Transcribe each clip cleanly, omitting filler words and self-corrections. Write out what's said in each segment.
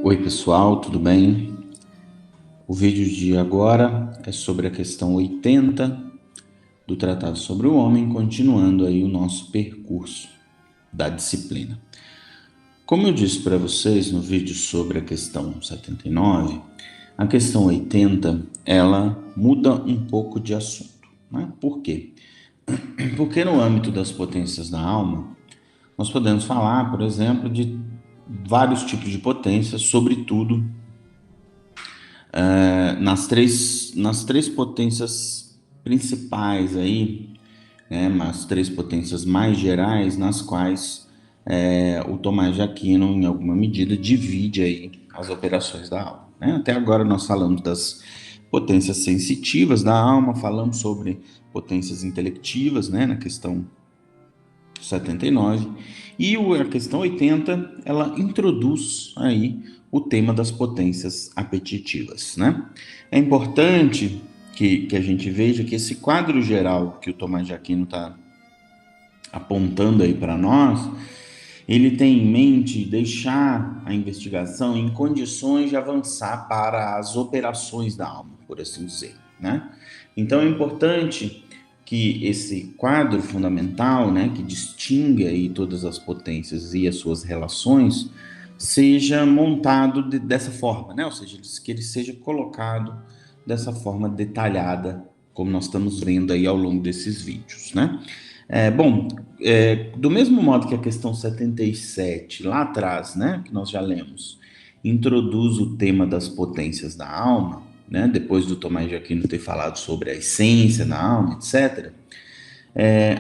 Oi pessoal, tudo bem? O vídeo de agora é sobre a questão 80 do Tratado sobre o Homem, continuando aí o nosso percurso da disciplina. Como eu disse para vocês no vídeo sobre a questão 79, a questão 80 ela muda um pouco de assunto, né? Por quê? Porque no âmbito das potências da alma, nós podemos falar, por exemplo, de vários tipos de potências, sobretudo nas três potências principais aí, né, as três potências mais gerais, nas quais o Tomás de Aquino, em alguma medida, divide aí as operações da alma. Né? Até agora nós falamos das potências sensitivas da alma, falamos sobre potências intelectivas, né, na questão 79, e a questão 80, ela introduz aí o tema das potências apetitivas, né? É importante que a gente veja que esse quadro geral que o Tomás de Aquino está apontando aí para nós, ele tem em mente deixar a investigação em condições de avançar para as operações da alma, por assim dizer, né? Então é importante que esse quadro fundamental, né, que distingue aí todas as potências e as suas relações, seja montado dessa forma, né? Ou seja, que ele seja colocado dessa forma detalhada, como nós estamos vendo aí ao longo desses vídeos, né? Bom, do mesmo modo que a questão 77, lá atrás, né, que nós já lemos, introduz o tema das potências da alma, né, depois do Tomás de Aquino ter falado sobre a essência da alma, etc.,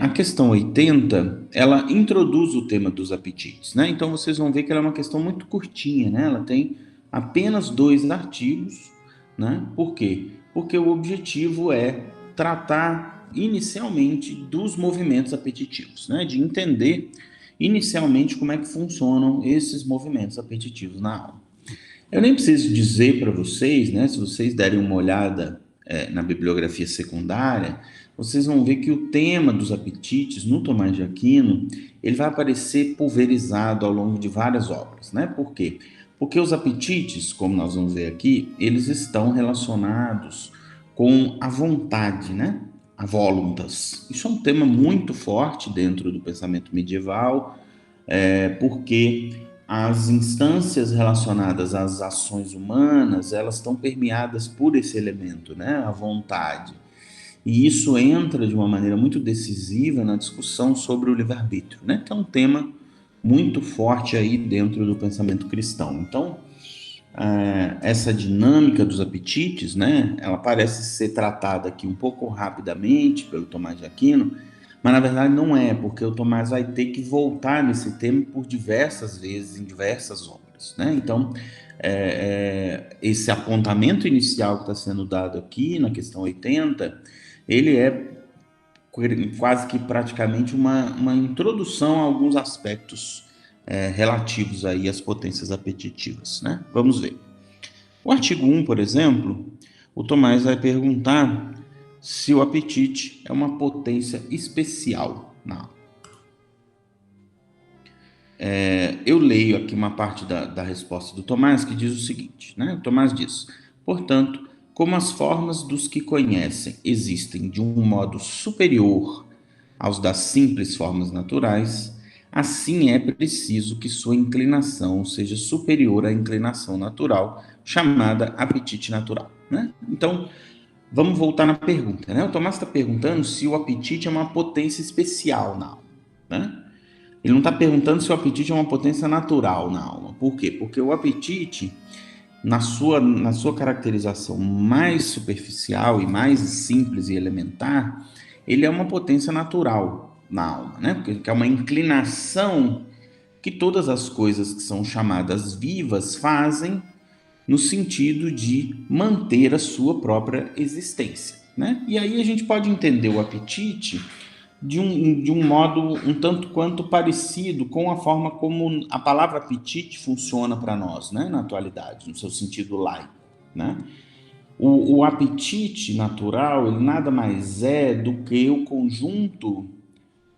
a questão 80, ela introduz o tema dos apetites, né? Então vocês vão ver que ela é uma questão muito curtinha, né? Ela tem apenas 2 artigos, né? Por quê? Porque o objetivo é tratar inicialmente dos movimentos apetitivos, né? De entender inicialmente como é que funcionam esses movimentos apetitivos na alma. Eu nem preciso dizer para vocês, né? Se vocês derem uma olhada na bibliografia secundária, vocês vão ver que o tema dos apetites no Tomás de Aquino ele vai aparecer pulverizado ao longo de várias obras, né? Por quê? Porque os apetites, como nós vamos ver aqui, eles estão relacionados com a vontade, né? A voluntas. Isso é um tema muito forte dentro do pensamento medieval, porque as instâncias relacionadas às ações humanas, elas estão permeadas por esse elemento, né? A vontade. E isso entra de uma maneira muito decisiva na discussão sobre o livre-arbítrio, né? Que é um tema muito forte aí dentro do pensamento cristão. Então, essa dinâmica dos apetites, né? Ela parece ser tratada aqui um pouco rapidamente pelo Tomás de Aquino, mas na verdade não é, porque o Tomás vai ter que voltar nesse tema por diversas vezes, em diversas obras, né? Então, esse apontamento inicial que está sendo dado aqui na questão 80, ele é quase que praticamente uma introdução a alguns aspectos relativos aí às potências apetitivas, né? Vamos ver. O artigo 1, por exemplo, o Tomás vai perguntar se o apetite é uma potência especial na alma. Eu leio aqui uma parte da resposta do Tomás que diz o seguinte, né? O Tomás diz, portanto, como as formas dos que conhecem existem de um modo superior aos das simples formas naturais, assim é preciso que sua inclinação seja superior à inclinação natural, chamada apetite natural, né? Então, vamos voltar na pergunta, né? O Tomás está perguntando se o apetite é uma potência especial na alma, né? Ele não está perguntando se o apetite é uma potência natural na alma. Por quê? Porque o apetite, na sua caracterização mais superficial e mais simples e elementar, ele é uma potência natural na alma, né? Porque é uma inclinação que todas as coisas que são chamadas vivas fazem no sentido de manter a sua própria existência, né? E aí a gente pode entender o apetite de um modo um tanto quanto parecido com a forma como a palavra apetite funciona para nós, né, na atualidade, no seu sentido laico, né? O apetite natural, ele nada mais é do que o conjunto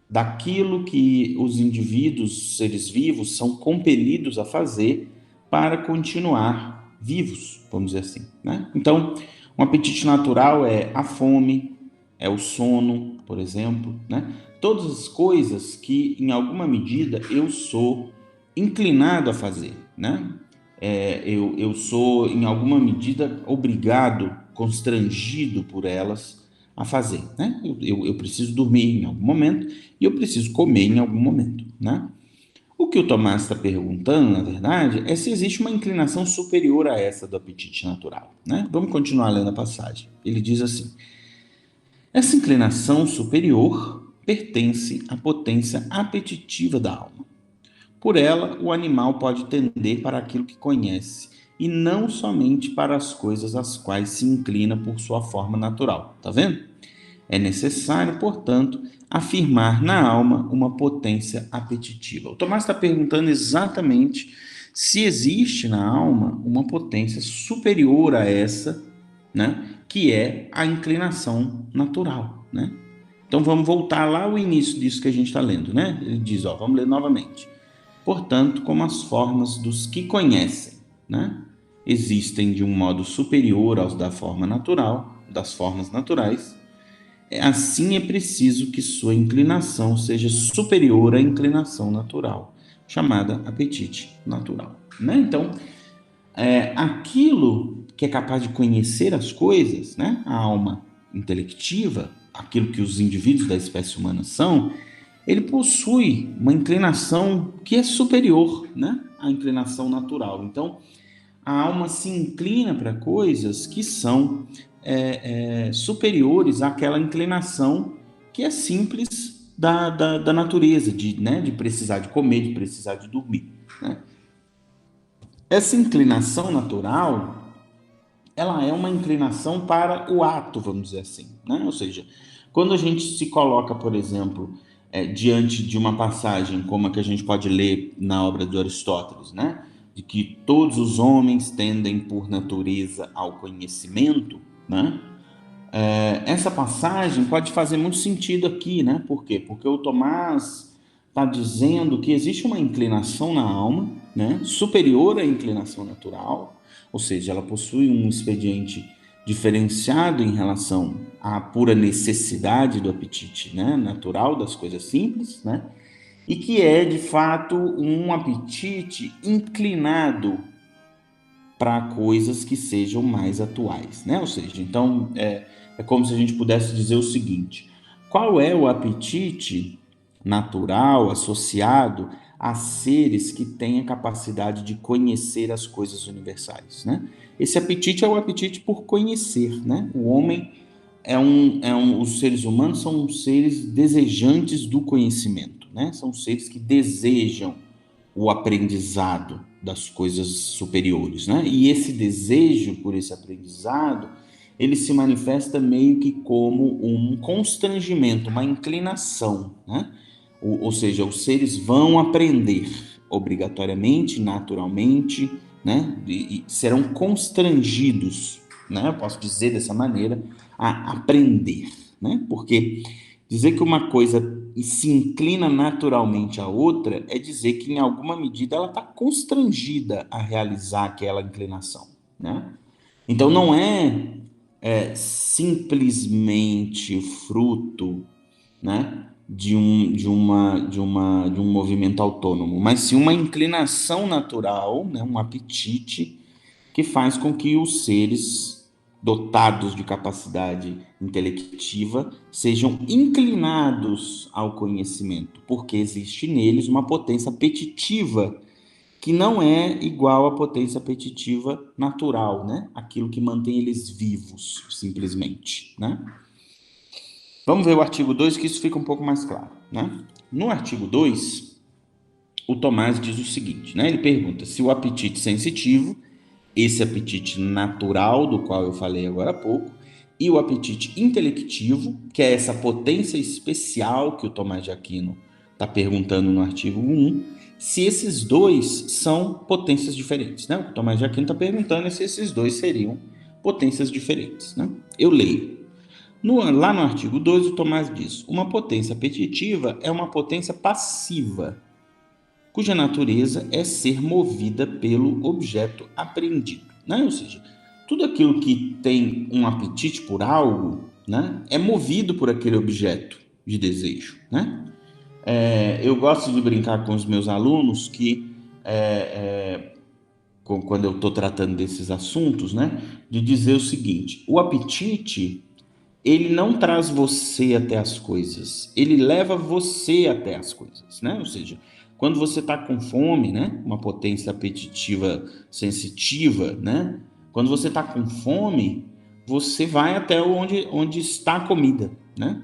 daquilo que os indivíduos, seres vivos, são compelidos a fazer para continuar vivos, vamos dizer assim, né? Então, um apetite natural é a fome, é o sono, por exemplo, né? Todas as coisas que, em alguma medida, eu sou inclinado a fazer, né? Eu sou, em alguma medida, obrigado, constrangido por elas a fazer, né? Eu preciso dormir em algum momento e eu preciso comer em algum momento, né? O que o Tomás está perguntando, na verdade, é se existe uma inclinação superior a essa do apetite natural, né? Vamos continuar lendo a passagem. Ele diz assim: essa inclinação superior pertence à potência apetitiva da alma. Por ela, o animal pode tender para aquilo que conhece, e não somente para as coisas às quais se inclina por sua forma natural. Tá vendo? É necessário, portanto, afirmar na alma uma potência apetitiva. O Tomás está perguntando exatamente se existe na alma uma potência superior a essa, né, que é a inclinação natural, né? Então vamos voltar lá ao início disso que a gente está lendo, né? Ele diz, ó, vamos ler novamente. Portanto, como as formas dos que conhecem, né, existem de um modo superior aos da forma natural, das formas naturais, assim é preciso que sua inclinação seja superior à inclinação natural, chamada apetite natural, né? Então, aquilo que é capaz de conhecer as coisas, né, a alma intelectiva, aquilo que os indivíduos da espécie humana são, ele possui uma inclinação que é superior, né, à inclinação natural. Então, a alma se inclina para coisas que são superiores àquela inclinação que é simples da natureza, de precisar de comer, de precisar de dormir, né? Essa inclinação natural, ela é uma inclinação para o ato, vamos dizer assim, né? Ou seja, quando a gente se coloca, por exemplo, diante de uma passagem como a que a gente pode ler na obra de Aristóteles, né? De que todos os homens tendem por natureza ao conhecimento, né? Essa passagem pode fazer muito sentido aqui, né? Por quê? Porque o Tomás está dizendo que existe uma inclinação na alma, né? Superior à inclinação natural, ou seja, ela possui um expediente diferenciado em relação à pura necessidade do apetite, né? Natural das coisas simples, né? E que é, de fato, um apetite inclinado para coisas que sejam mais atuais, né? Ou seja, então é como se a gente pudesse dizer o seguinte: qual é o apetite natural associado a seres que têm a capacidade de conhecer as coisas universais, né? Esse apetite é o apetite por conhecer, né? O homem os seres humanos são seres desejantes do conhecimento, né? São seres que desejam o aprendizado das coisas superiores, né? E esse desejo por esse aprendizado, ele se manifesta meio que como um constrangimento, uma inclinação, né? Ou seja, os seres vão aprender obrigatoriamente, naturalmente, né? E serão constrangidos, né? Eu posso dizer dessa maneira, a aprender, né? Porque dizer que uma coisa se inclina naturalmente à outra é dizer que, em alguma medida, ela está constrangida a realizar aquela inclinação, né? Então, não simplesmente fruto, né, de um movimento autônomo, mas sim uma inclinação natural, né, um apetite que faz com que os seres dotados de capacidade intelectiva sejam inclinados ao conhecimento, porque existe neles uma potência apetitiva que não é igual à potência apetitiva natural, né? Aquilo que mantém eles vivos, simplesmente, né? Vamos ver o artigo 2, que isso fica um pouco mais claro, né? No artigo 2, o Tomás diz o seguinte, né? Ele pergunta se o apetite sensitivo, esse apetite natural do qual eu falei agora há pouco, e o apetite intelectivo, que é essa potência especial que o Tomás de Aquino está perguntando no artigo 1, se esses dois são potências diferentes, né? O Tomás de Aquino está perguntando se esses dois seriam potências diferentes, né? Eu leio. Lá no artigo 2, o Tomás diz: uma potência apetitiva é uma potência passiva, cuja natureza é ser movida pelo objeto apreendido, né? Ou seja, tudo aquilo que tem um apetite por algo, né, é movido por aquele objeto de desejo, né? Eu gosto de brincar com os meus alunos que, quando eu estou tratando desses assuntos, né, de dizer o seguinte: o apetite ele não traz você até as coisas, ele leva você até as coisas, né? Ou seja, quando você está com fome, né, uma potência apetitiva sensitiva, né? Quando você está com fome, você vai até onde está a comida, né?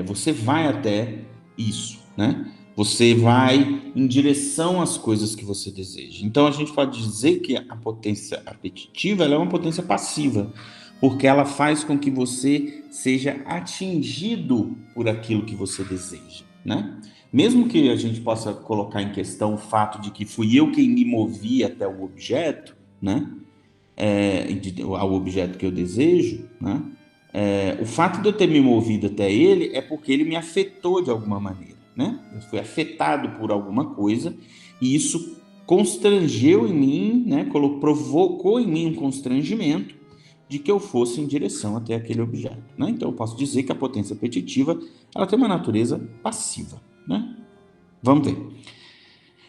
Você vai até isso, né? Você vai em direção às coisas que você deseja. Então a gente pode dizer que a potência apetitiva ela é uma potência passiva, porque ela faz com que você seja atingido por aquilo que você deseja, né? Mesmo que a gente possa colocar em questão o fato de que fui eu quem me movi até o objeto, né? Ao objeto que eu desejo, né? O fato de eu ter me movido até ele é porque ele me afetou de alguma maneira, né? Eu fui afetado por alguma coisa e isso constrangeu em mim, né? Provocou em mim um constrangimento de que eu fosse em direção até aquele objeto, né? Então eu posso dizer que a potência apetitiva ela tem uma natureza passiva, né? Vamos ver.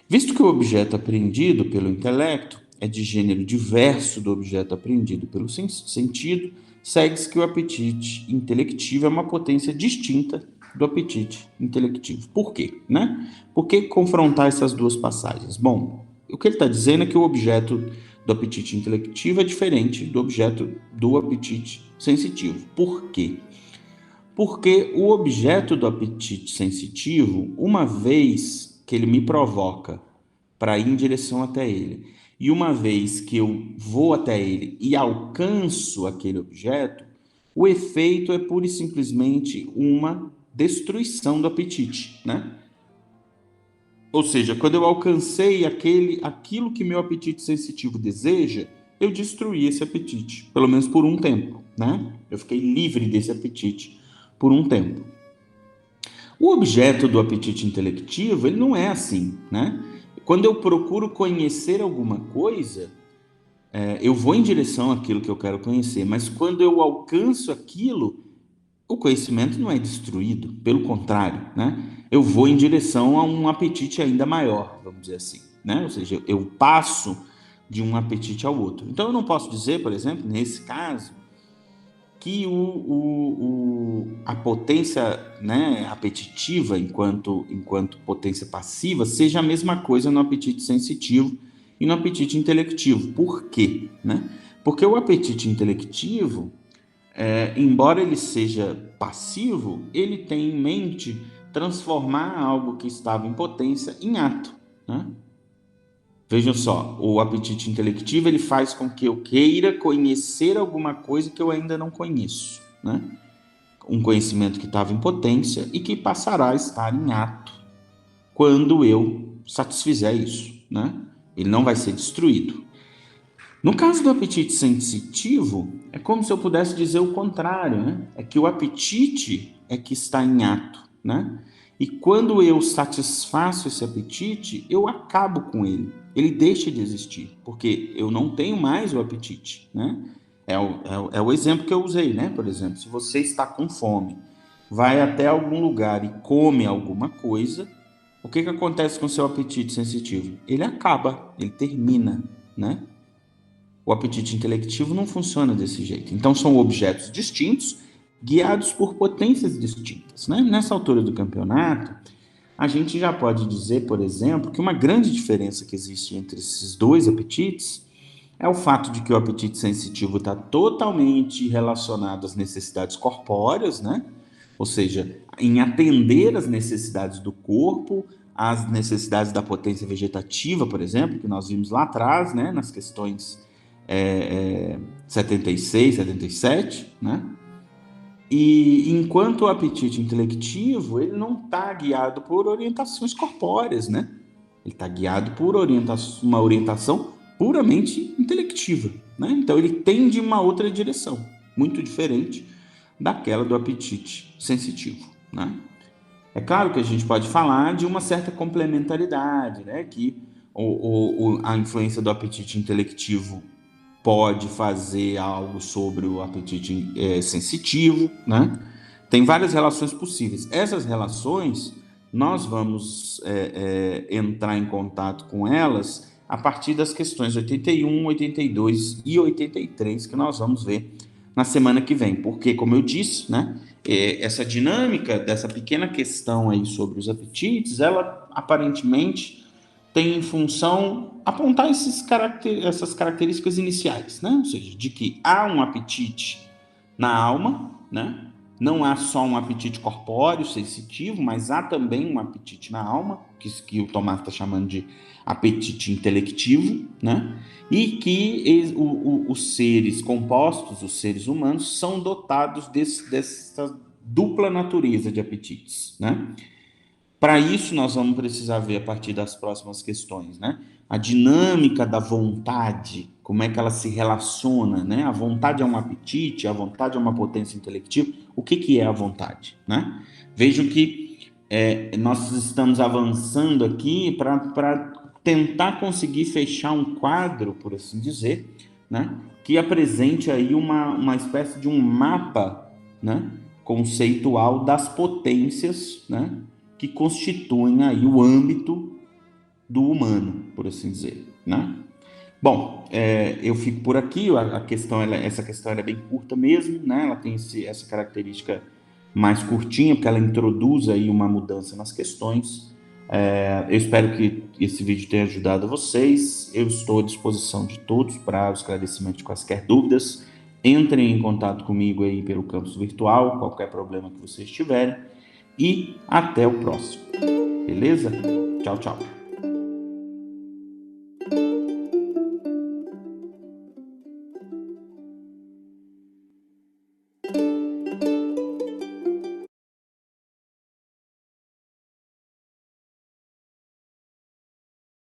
Visto que o objeto apreendido pelo intelecto é de gênero diverso do objeto apreendido pelo sentido, segue-se que o apetite intelectivo é uma potência distinta do apetite intelectivo. Por quê? Né? Por que confrontar essas duas passagens? Bom, o que ele está dizendo é que o objeto do apetite intelectivo é diferente do objeto do apetite sensitivo. Por quê? Porque o objeto do apetite sensitivo, uma vez que ele me provoca para ir em direção até ele, e uma vez que eu vou até ele e alcanço aquele objeto, o efeito é pura e simplesmente uma destruição do apetite, né? Ou seja, quando eu alcancei aquilo que meu apetite sensitivo deseja, eu destruí esse apetite, pelo menos por um tempo, né? Eu fiquei livre desse apetite por um tempo. O objeto do apetite intelectivo, ele não é assim, né? Quando eu procuro conhecer alguma coisa, eu vou em direção àquilo que eu quero conhecer, mas quando eu alcanço aquilo, o conhecimento não é destruído, pelo contrário, né? Eu vou em direção a um apetite ainda maior, vamos dizer assim, né? Ou seja, eu passo de um apetite ao outro. Então eu não posso dizer, por exemplo, nesse caso, que a potência, né, apetitiva enquanto potência passiva seja a mesma coisa no apetite sensitivo e no apetite intelectivo. Por quê? Né? Porque o apetite intelectivo, embora ele seja passivo, ele tem em mente transformar algo que estava em potência em ato, né? Vejam só, o apetite intelectivo ele faz com que eu queira conhecer alguma coisa que eu ainda não conheço, né? Um conhecimento que estava em potência e que passará a estar em ato quando eu satisfizer isso, né? Ele não vai ser destruído. No caso do apetite sensitivo, é como se eu pudesse dizer o contrário, né? É que o apetite é que está em ato, né? E quando eu satisfaço esse apetite, eu acabo com ele. Ele deixa de existir, porque eu não tenho mais o apetite, né? É o exemplo que eu usei, né? Por exemplo, se você está com fome, vai até algum lugar e come alguma coisa, o que acontece com o seu apetite sensitivo? Ele acaba, ele termina, né? O apetite intelectivo não funciona desse jeito. Então, são objetos distintos, guiados por potências distintas, né? Nessa altura do campeonato, a gente já pode dizer, por exemplo, que uma grande diferença que existe entre esses dois apetites é o fato de que o apetite sensitivo está totalmente relacionado às necessidades corpóreas, né? Ou seja, em atender às necessidades do corpo, às necessidades da potência vegetativa, por exemplo, que nós vimos lá atrás, né? Nas questões 76, 77, né? E enquanto o apetite intelectivo, ele não está guiado por orientações corpóreas, né? Ele está guiado por uma orientação puramente intelectiva, né? Então ele tende uma outra direção, muito diferente daquela do apetite sensitivo, né? É claro que a gente pode falar de uma certa complementaridade, né? Que a influência do apetite intelectivo pode fazer algo sobre o apetite sensitivo, né? Tem várias relações possíveis. Essas relações, nós vamos entrar em contato com elas a partir das questões 81, 82 e 83 que nós vamos ver na semana que vem. Porque, como eu disse, né, essa dinâmica dessa pequena questão aí sobre os apetites, ela aparentemente tem em função apontar essas características iniciais, né? Ou seja, de que há um apetite na alma, né? Não há só um apetite corpóreo, sensitivo, mas há também um apetite na alma, que o Tomás está chamando de apetite intelectivo, né? E que os seres compostos, os seres humanos, são dotados dessa dupla natureza de apetites, né? Para isso, nós vamos precisar ver a partir das próximas questões, né? A dinâmica da vontade, como é que ela se relaciona, né? A vontade é um apetite, a vontade é uma potência intelectiva. O que é a vontade, né? Vejam que nós estamos avançando aqui para tentar conseguir fechar um quadro, por assim dizer, né? Que apresente aí uma espécie de um mapa, né? Conceitual das potências, né? Que constituem aí o âmbito do humano, por assim dizer, né? Bom, eu fico por aqui. Essa questão ela é bem curta mesmo, né? Ela tem essa característica mais curtinha, porque ela introduz aí uma mudança nas questões. Eu espero que esse vídeo tenha ajudado vocês. Eu estou à disposição de todos para o esclarecimento de quaisquer dúvidas. Entrem em contato comigo aí pelo campus virtual, qualquer problema que vocês tiverem. E até o próximo. Beleza? Tchau, tchau.